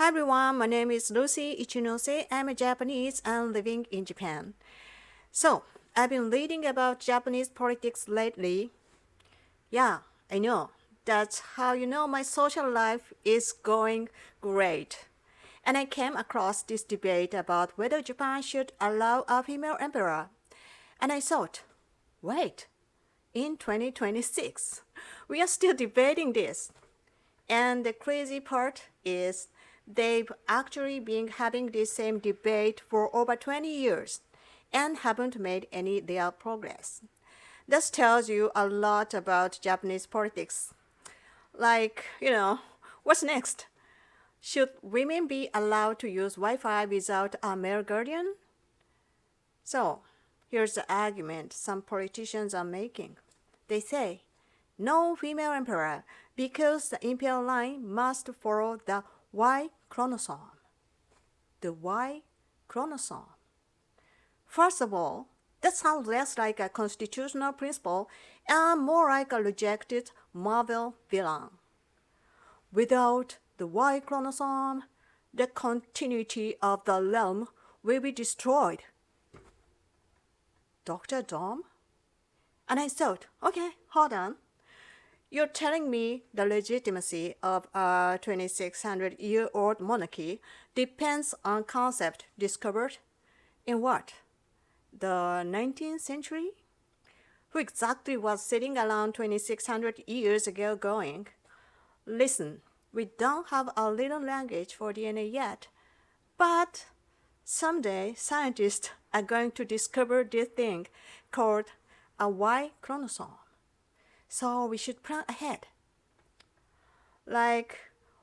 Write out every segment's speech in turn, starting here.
everyone, my name is Lucy Ichinose. I'm a Japanese and living in Japan. So, I've been reading about Japanese politics lately. Yeah, I know. That's how you know my social life is going great. And I came across this debate about whether Japan should allow a female emperor. And I thought, wait, in 2026, we are still debating this. And the crazy part is they've actually been having this same debate for over 20 years and haven't made any real progress. This tells you a lot about Japanese politics. Like, what's next? Should women be allowed to use Wi-Fi without a male guardian? So, here's the argument some politicians are making. They say, no female emperor because the imperial line must follow the Y chromosome. The Y chromosome. First of all, that sounds less like a constitutional principle and more like a rejected Marvel villain. Without the Y chromosome, the continuity of the realm will be destroyed. Dr. Dom? And I thought, okay, hold on. You're telling me the legitimacy of a 2,600-year-old monarchy depends on concept discovered in what? The 19th century? Who exactly was sitting around 2,600 years ago going, listen, we don't have a little language for DNA yet, but someday scientists are going to discover this thing called a Y chromosome. So we should plan ahead. Like,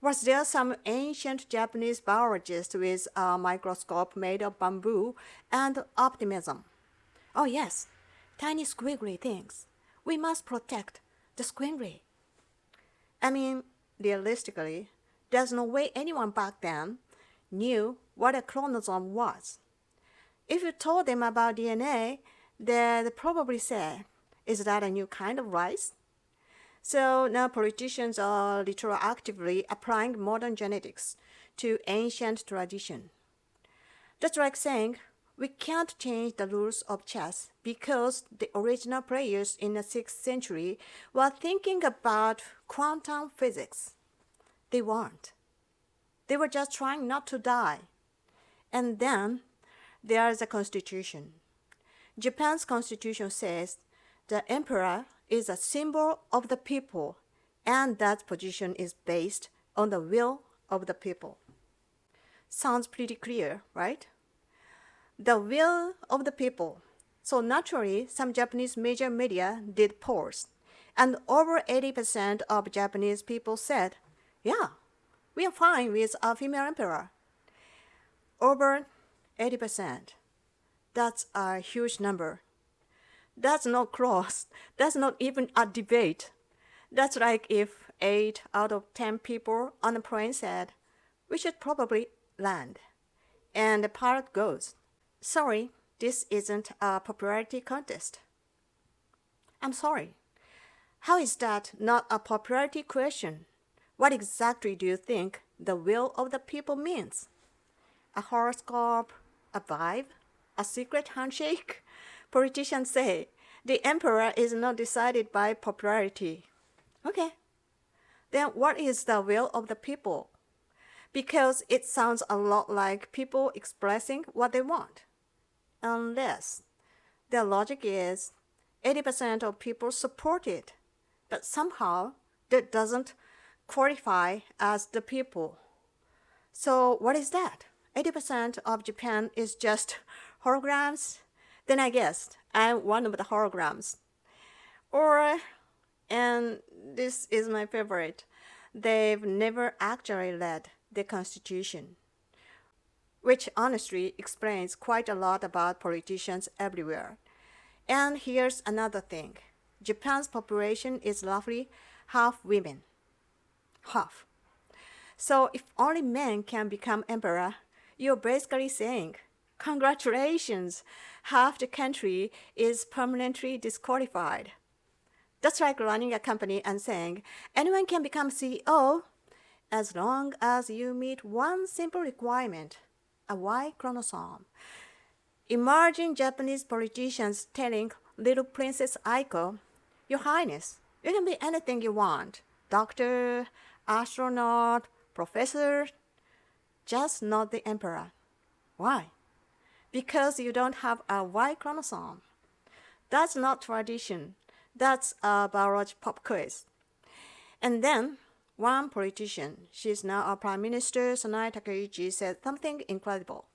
was there some ancient Japanese biologist with a microscope made of bamboo and optimism? Oh yes, tiny squiggly things. We must protect the squiggly. I mean, realistically, there's no way anyone back then knew what a chromosome was. If you told them about DNA, they'd probably say, is that a new kind of rice? So now politicians are retroactively applying modern genetics to ancient tradition. That's like saying we can't change the rules of chess because the original players in the 6th century were thinking about quantum physics. They weren't. They were just trying not to die. And then there's the constitution. Japan's constitution says the emperor is a symbol of the people, and that position is based on the will of the people. Sounds pretty clear, right? The will of the people. So naturally, some Japanese major media did polls, and over 80% of Japanese people said, yeah, we are fine with a female emperor. Over 80%. That's a huge number. That's not close. That's not even a debate. That's like if 8 out of 10 people on a plane said, we should probably land. And the pilot goes, sorry, this isn't a popularity contest. I'm sorry. How is that not a popularity question? What exactly do you think the will of the people means? A horoscope? A vibe? A secret handshake? Politicians say the emperor is not decided by popularity. Okay, then what is the will of the people? Because it sounds a lot like people expressing what they want. Unless their logic is 80% of people support it, but somehow that doesn't qualify as the people. So what is that? 80% of Japan is just holograms? Then I guess I'm one of the holograms. Or, and this is my favorite, they've never actually read the Constitution, which honestly explains quite a lot about politicians everywhere. And here's another thing. Japan's population is roughly half women. Half. So if only men can become emperor, you're basically saying, congratulations, half the country is permanently disqualified. That's like running a company and saying, anyone can become CEO as long as you meet one simple requirement, a Y chromosome. Imagine Japanese politicians telling little Princess Aiko, "Your Highness, you can be anything you want. Doctor, astronaut, professor, just not the emperor." Why? Because you don't have a Y chromosome. That's not tradition. That's a biology pop quiz. And then one politician, she's now a Prime Minister, Sanae Takeuchi, said something incredible,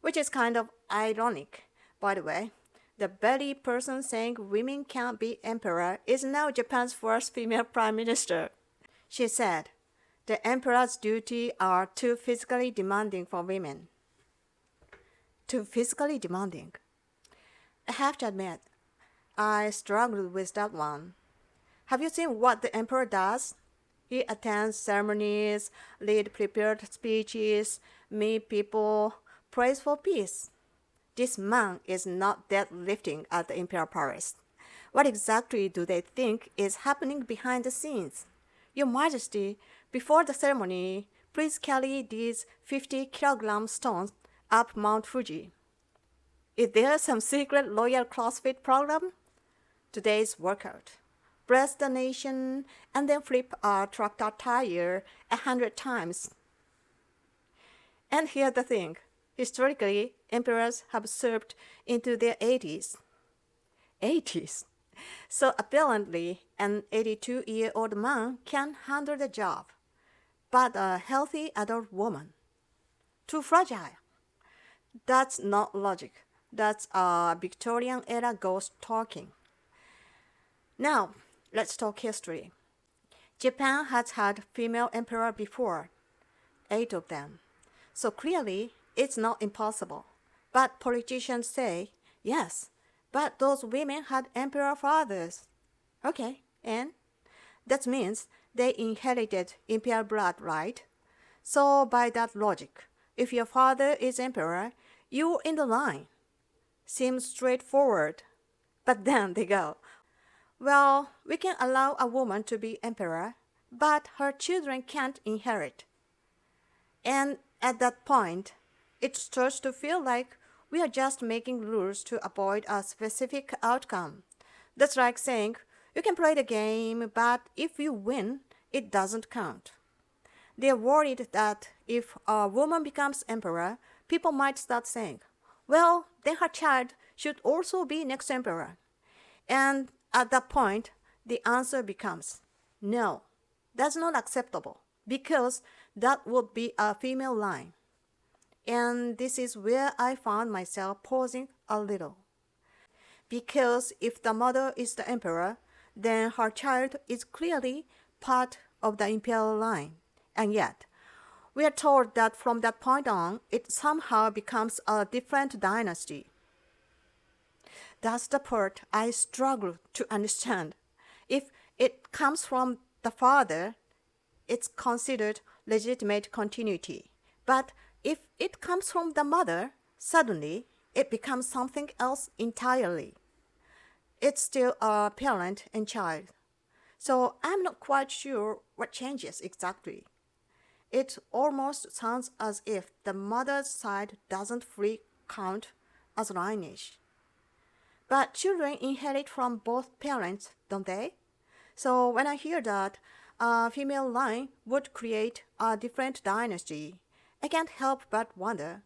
which is kind of ironic, by the way. The very person saying women can't be emperor is now Japan's first female prime minister. She said, "The emperor's duties are too physically demanding for women." Too physically demanding. I have to admit, I struggled with that one. Have you seen what the emperor does? He attends ceremonies, lead prepared speeches, meet people, prays for peace. This man is not deadlifting at the imperial palace. What exactly do they think is happening behind the scenes? Your Majesty, before the ceremony, please carry these 50-kilogram stones up Mount Fuji. Is there some secret loyal CrossFit program? Today's workout. Bless the nation and then flip a tractor tire 100 times. And here's the thing. Historically, emperors have served into their 80s. 80s? So apparently, an 82-year-old man can handle the job. But a healthy adult woman? Too fragile. That's not logic. That's a Victorian-era ghost talking. Now, let's talk history. Japan has had female emperor before, 8 of them. So clearly, it's not impossible. But politicians say, yes, but those women had emperor fathers. Okay, and? That means they inherited imperial blood, right? So by that logic, if your father is emperor, you're in the line. Seems straightforward. But then they go, well, we can allow a woman to be emperor, but her children can't inherit. And at that point, it starts to feel like we are just making rules to avoid a specific outcome. That's like saying, you can play the game, but if you win, it doesn't count. They're worried that if a woman becomes emperor, people might start saying, well, then her child should also be next emperor. And at that point, the answer becomes, no, that's not acceptable, because that would be a female line. And this is where I found myself pausing a little. Because if the mother is the emperor, then her child is clearly part of the imperial line. And yet, we are told that from that point on, it somehow becomes a different dynasty. That's the part I struggle to understand. If it comes from the father, it's considered legitimate continuity. But if it comes from the mother, suddenly it becomes something else entirely. It's still a parent and child. So I'm not quite sure what changes exactly. It almost sounds as if the mother's side doesn't fully count as lineage. But children inherit from both parents, don't they? So when I hear that a female line would create a different dynasty, I can't help but wonder,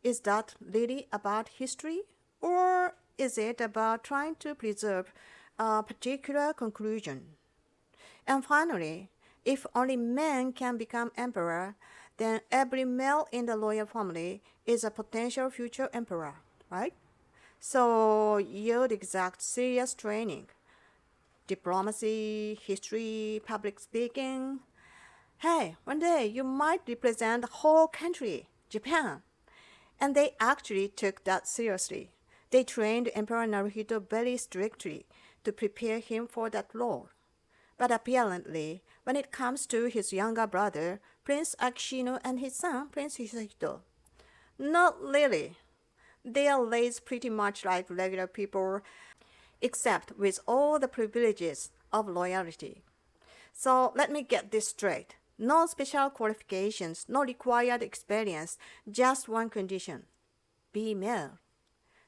is that really about history? Or is it about trying to preserve a particular conclusion? And finally, if only men can become emperor, then every male in the royal family is a potential future emperor, right? So you'd exact serious training. Diplomacy, history, public speaking. Hey, one day you might represent the whole country, Japan. And they actually took that seriously. They trained Emperor Naruhito very strictly to prepare him for that role. But apparently, when it comes to his younger brother, Prince Akishino, and his son, Prince Hisahito, not really. They are raised pretty much like regular people, except with all the privileges of loyalty. So let me get this straight. No special qualifications, no required experience, just one condition. Be male.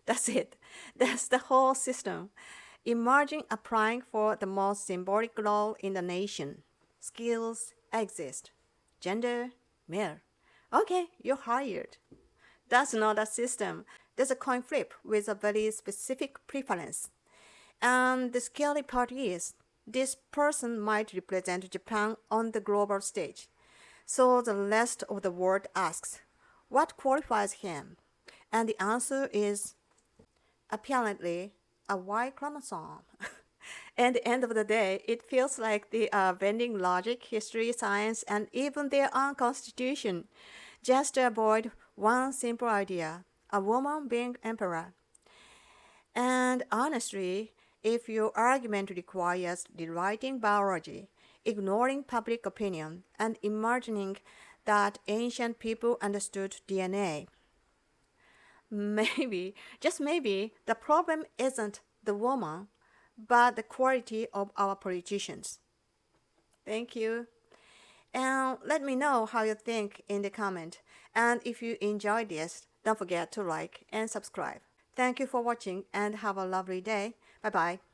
That's it. That's the whole system. Imagine applying for the most symbolic role in the nation. Skills exist. Gender, male. Okay, you're hired. That's not a system. There's a coin flip with a very specific preference. And the scary part is, this person might represent Japan on the global stage. So the rest of the world asks, what qualifies him? And the answer is, apparently, a Y chromosome. At the end of the day, it feels like they are bending logic, history, science, and even their own constitution, just to avoid one simple idea, a woman being emperor. And honestly, if your argument requires rewriting biology, ignoring public opinion, and imagining that ancient people understood DNA, maybe, just maybe, the problem isn't the woman, but the quality of our politicians. Thank you. And let me know how you think in the comment. And if you enjoyed this, don't forget to like and subscribe. Thank you for watching and have a lovely day. Bye bye.